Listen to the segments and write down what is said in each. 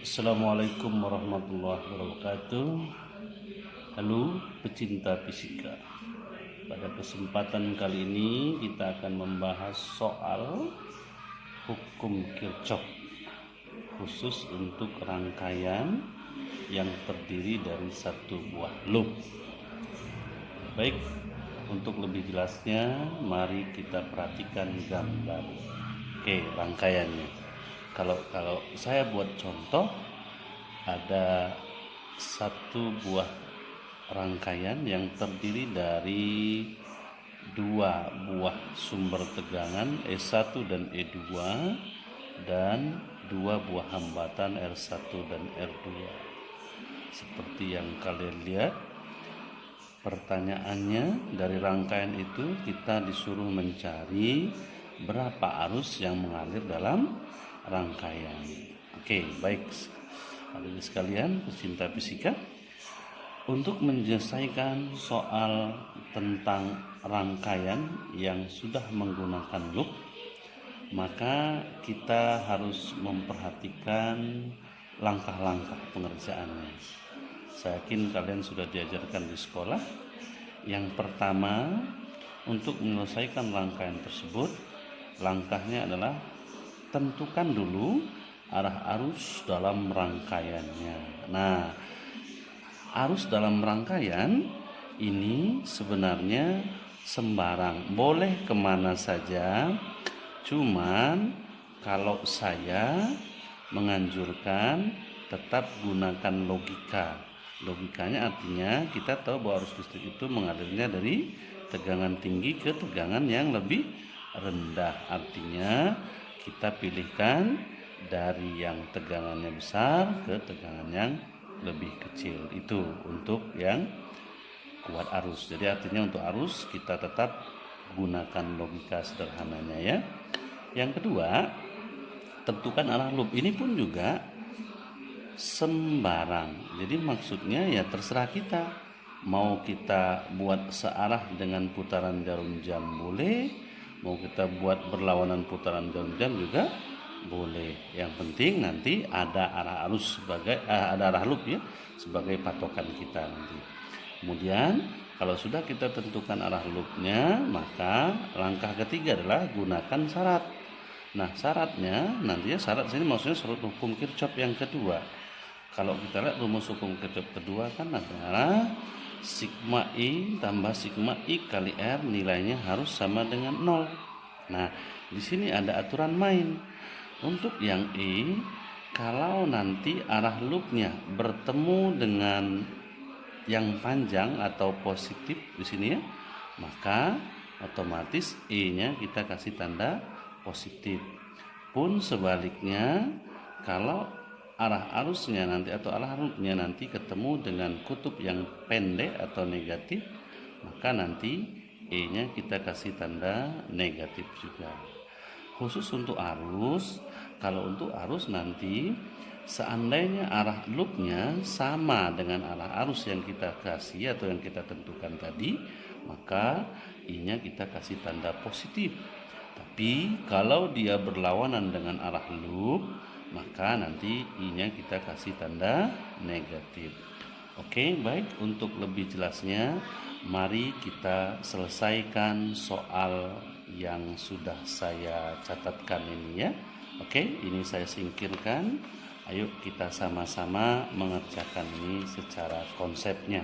Assalamualaikum warahmatullahi wabarakatuh. Halo pecinta fisika. Pada kesempatan kali ini kita akan membahas soal hukum Kirchhoff khusus untuk rangkaian yang terdiri dari satu buah loop. Baik, untuk lebih jelasnya mari kita perhatikan gambar. Oke, rangkaiannya. Kalau saya buat contoh, ada satu buah rangkaian yang terdiri dari dua buah sumber tegangan E1 dan E2 dan dua buah hambatan R1 dan R2. Seperti yang kalian lihat, pertanyaannya dari rangkaian itu kita disuruh mencari berapa arus yang mengalir dalam rangkaian. Oke, baik. Hadirin sekalian, pecinta fisika, untuk menyelesaikan soal tentang rangkaian yang sudah menggunakan loop, maka kita harus memperhatikan langkah-langkah pengerjaannya. Saya yakin kalian sudah diajarkan di sekolah. Yang pertama, untuk menyelesaikan rangkaian tersebut, langkahnya adalah tentukan dulu arah arus dalam rangkaiannya. Nah, arus dalam rangkaian ini sebenarnya sembarang, boleh kemana saja. Cuman kalau saya menganjurkan tetap gunakan logika. Logikanya artinya kita tahu bahwa arus listrik itu mengalirnya dari tegangan tinggi ke tegangan yang lebih rendah. Artinya kita pilihkan dari yang tegangannya besar ke tegangan yang lebih kecil. Itu untuk yang kuat arus. Jadi artinya untuk arus kita tetap gunakan logika sederhananya ya. Yang kedua, tentukan arah loop. Ini pun juga sembarang. Jadi maksudnya ya terserah kita. Mau kita buat searah dengan putaran jarum jam boleh, mau kita buat berlawanan putaran jarum jam juga boleh. Yang penting nanti ada arah arus sebagai ada arah loop ya sebagai patokan kita nanti. Kemudian kalau sudah kita tentukan arah loopnya, maka langkah ketiga adalah gunakan syarat. Nah, syaratnya nantinya syarat sini maksudnya syarat hukum Kirchhoff yang kedua. Kalau kita lihat rumus hukum Kirchhoff kedua kan adalah sigma I tambah sigma I kali R nilainya harus sama dengan 0. Nah, di sini ada aturan main. Untuk yang I, kalau nanti arah loopnya bertemu dengan yang panjang atau positif di sini ya, maka otomatis I-nya kita kasih tanda positif. Pun sebaliknya, kalau arah arusnya nanti atau arah loopnya nanti ketemu dengan kutub yang pendek atau negatif, maka nanti E-nya kita kasih tanda negatif juga. Khusus untuk arus, kalau untuk arus nanti seandainya arah loopnya sama dengan arah arus yang kita kasih atau yang kita tentukan tadi, maka I-nya kita kasih tanda positif. Tapi kalau dia berlawanan dengan arah loop, maka nanti I-nya kita kasih tanda negatif. Oke, baik, untuk lebih jelasnya mari kita selesaikan soal yang sudah saya catatkan ini ya. Oke, ini saya singkirkan. Ayo kita sama-sama mengerjakan ini secara konsepnya.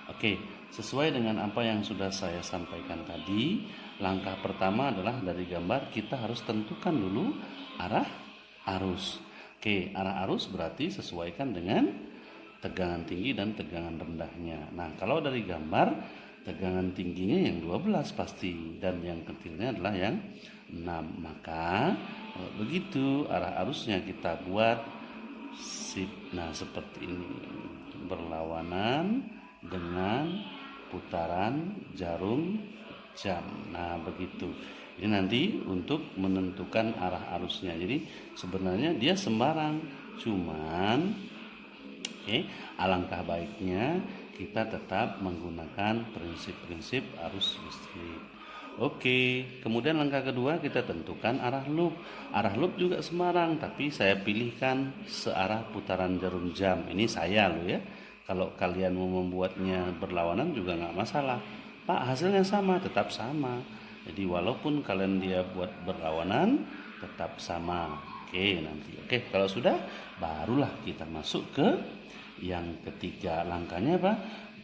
Oke, sesuai dengan apa yang sudah saya sampaikan tadi, langkah pertama adalah dari gambar kita harus tentukan dulu arah arus. Oke, arah arus berarti sesuaikan dengan tegangan tinggi dan tegangan rendahnya. Nah, kalau dari gambar, tegangan tingginya yang 12 pasti dan yang kecilnya adalah yang 6. Maka begitu arah arusnya kita buat nah seperti ini, berlawanan dengan putaran jarum jam. Nah, begitu. Ini nanti untuk menentukan arah arusnya. Jadi sebenarnya dia sembarang, cuman alangkah baiknya kita tetap menggunakan prinsip-prinsip arus listrik. Oke, kemudian langkah kedua kita tentukan arah loop. Arah loop juga Semarang, tapi saya pilihkan searah putaran jarum jam. Ini saya loh ya. Kalau kalian mau membuatnya berlawanan juga nggak masalah. Pak, hasilnya sama, tetap sama. Jadi walaupun kalian dia buat berlawanan, tetap sama. Oke, nanti. Oke, kalau sudah, barulah kita masuk ke yang ketiga. Langkahnya apa?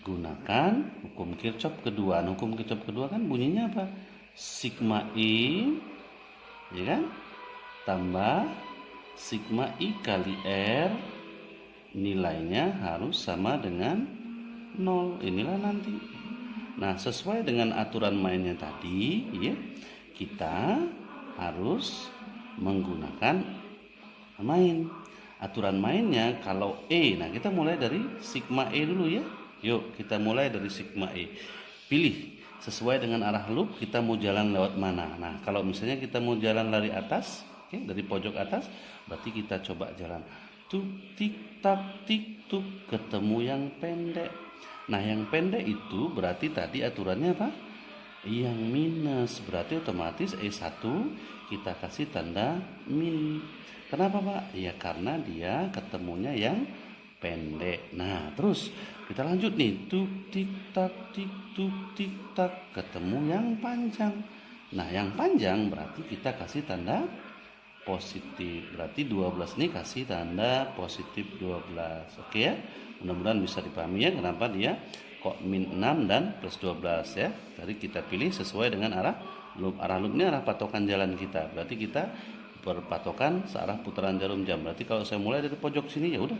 Gunakan hukum Kirchhoff kedua. Nah, hukum Kirchhoff kedua kan bunyinya apa? Sigma I, ya kan? Tambah sigma I kali R, nilainya harus sama dengan 0. Inilah nanti. Nah, sesuai dengan aturan mainnya tadi, ya, kita harus menggunakan main. Aturan mainnya kalau E, nah kita mulai dari sigma E dulu ya. Yuk, kita mulai dari sigma E. Pilih sesuai dengan arah loop kita mau jalan lewat mana. Nah, kalau misalnya kita mau jalan dari atas, oke, dari pojok atas, berarti kita coba jalan tuk tik tak tik tuk, ketemu yang pendek. Nah, yang pendek itu berarti tadi aturannya apa? Yang minus, berarti otomatis E1 kita kasih tanda min. Kenapa Pak? Ya karena dia ketemunya yang pendek. Nah, terus kita lanjut nih. Tuk tik tak tik tuk tik tak, ketemu yang panjang. Nah, yang panjang berarti kita kasih tanda positif. Berarti 12 nih kasih tanda positif 12. Oke ya. Mudah-mudahan bisa dipahami ya kenapa dia kok min 6 dan plus 12 ya. Tadi kita pilih sesuai dengan arah loop. Arah loopnya arah patokan jalan kita. Berarti kita berpatokan searah putaran jarum jam. Berarti kalau saya mulai dari pojok sini ya udah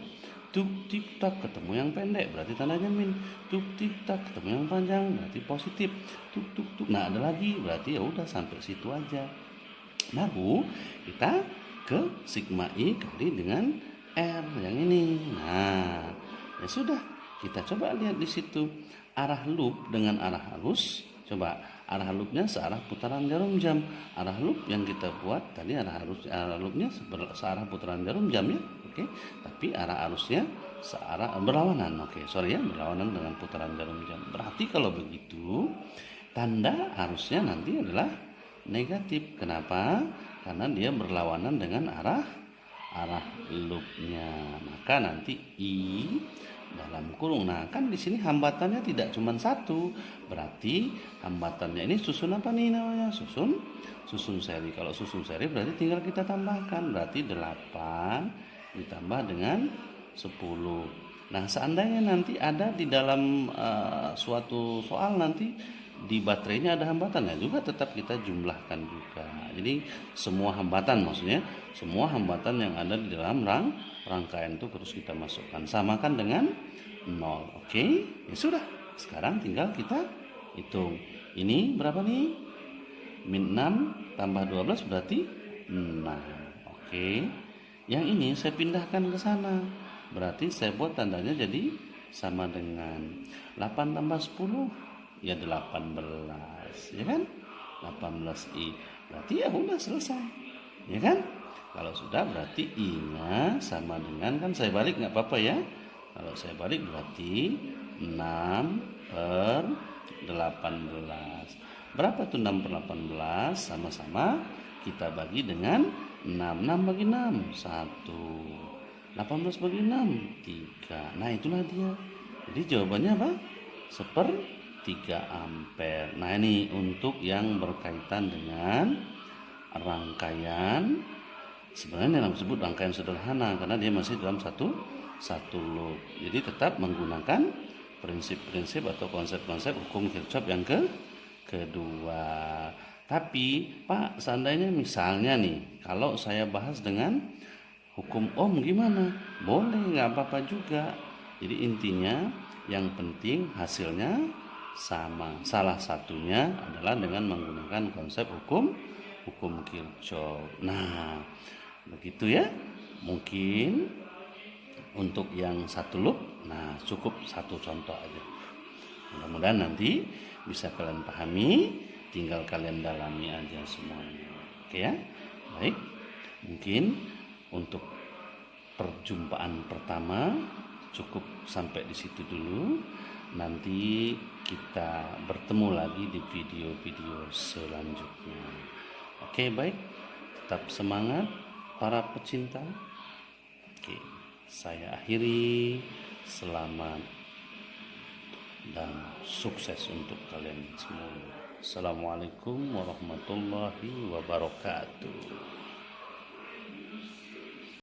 tuk tik tak, ketemu yang pendek berarti tandanya min. Tuk tik tak, ketemu yang panjang berarti positif. Tuk tuk tuk. Nah, ada lagi berarti ya udah sampai situ aja. Baru kita ke sigma I kali dengan R yang ini. Nah, ya sudah, kita coba lihat di situ arah loop dengan arah arus. Coba arah loopnya searah putaran jarum jam. Arah loop yang kita buat tadi arah loopnya searah putaran jarum jam ya. Oke, tapi arah arusnya searah berlawanan. Oke, sorry ya, berlawanan dengan putaran jarum jam. Berarti kalau begitu tanda arusnya nanti adalah negatif. Kenapa? Karena dia berlawanan dengan arah loopnya. Maka nanti I dalam kurung. Nah, kan di sini hambatannya tidak cuma satu. Berarti hambatannya ini susun apa nih namanya? Susun seri. Kalau susun seri berarti tinggal kita tambahkan. Berarti 8 ditambah dengan 10. Nah, seandainya nanti ada di dalam suatu soal nanti di baterainya ada hambatan ya juga tetap kita jumlahkan juga. Jadi semua hambatan, maksudnya semua hambatan yang ada di dalam rangkaian itu terus kita masukkan, samakan dengan 0. Oke, ya sudah. Sekarang tinggal kita hitung. Ini berapa nih? Min 6 tambah 12 berarti 6. Oke. Yang ini saya pindahkan ke sana. Berarti saya buat tandanya jadi sama dengan 8 tambah 10 ya 18, ya kan? 18I. Berarti ya udah selesai. Ya kan? Kalau sudah berarti I-nya sama dengan, kan saya balik nggak apa-apa ya. Kalau saya balik berarti 6 per 18. Berapa tuh 6 per 18? Sama-sama kita bagi dengan 6. 6 bagi 6, 1. 18 bagi 6, 3. Nah, itulah dia. Jadi jawabannya apa? 1/3 ampere. Nah, ini untuk yang berkaitan dengan rangkaian. Sebenarnya yang disebut rangkaian sederhana karena dia masih dalam satu loop. Jadi tetap menggunakan prinsip-prinsip atau konsep-konsep hukum Kirchhoff yang kedua. Tapi Pak, seandainya misalnya nih, kalau saya bahas dengan hukum Ohm gimana? Boleh, nggak apa-apa juga. Jadi intinya yang penting hasilnya sama. Salah satunya adalah dengan menggunakan konsep hukum Kirchhoff. Nah, begitu ya. Mungkin untuk yang satu loop, nah cukup satu contoh aja. Mudah-mudahan nanti bisa kalian pahami, tinggal kalian dalami aja semuanya. Oke ya. Baik. Mungkin untuk perjumpaan pertama cukup sampai di situ dulu. Nanti kita bertemu lagi di video-video selanjutnya. Oke, baik, tetap semangat para pecinta. Oke, saya akhiri. Selamat dan sukses untuk kalian semua. Assalamualaikum warahmatullahi wabarakatuh.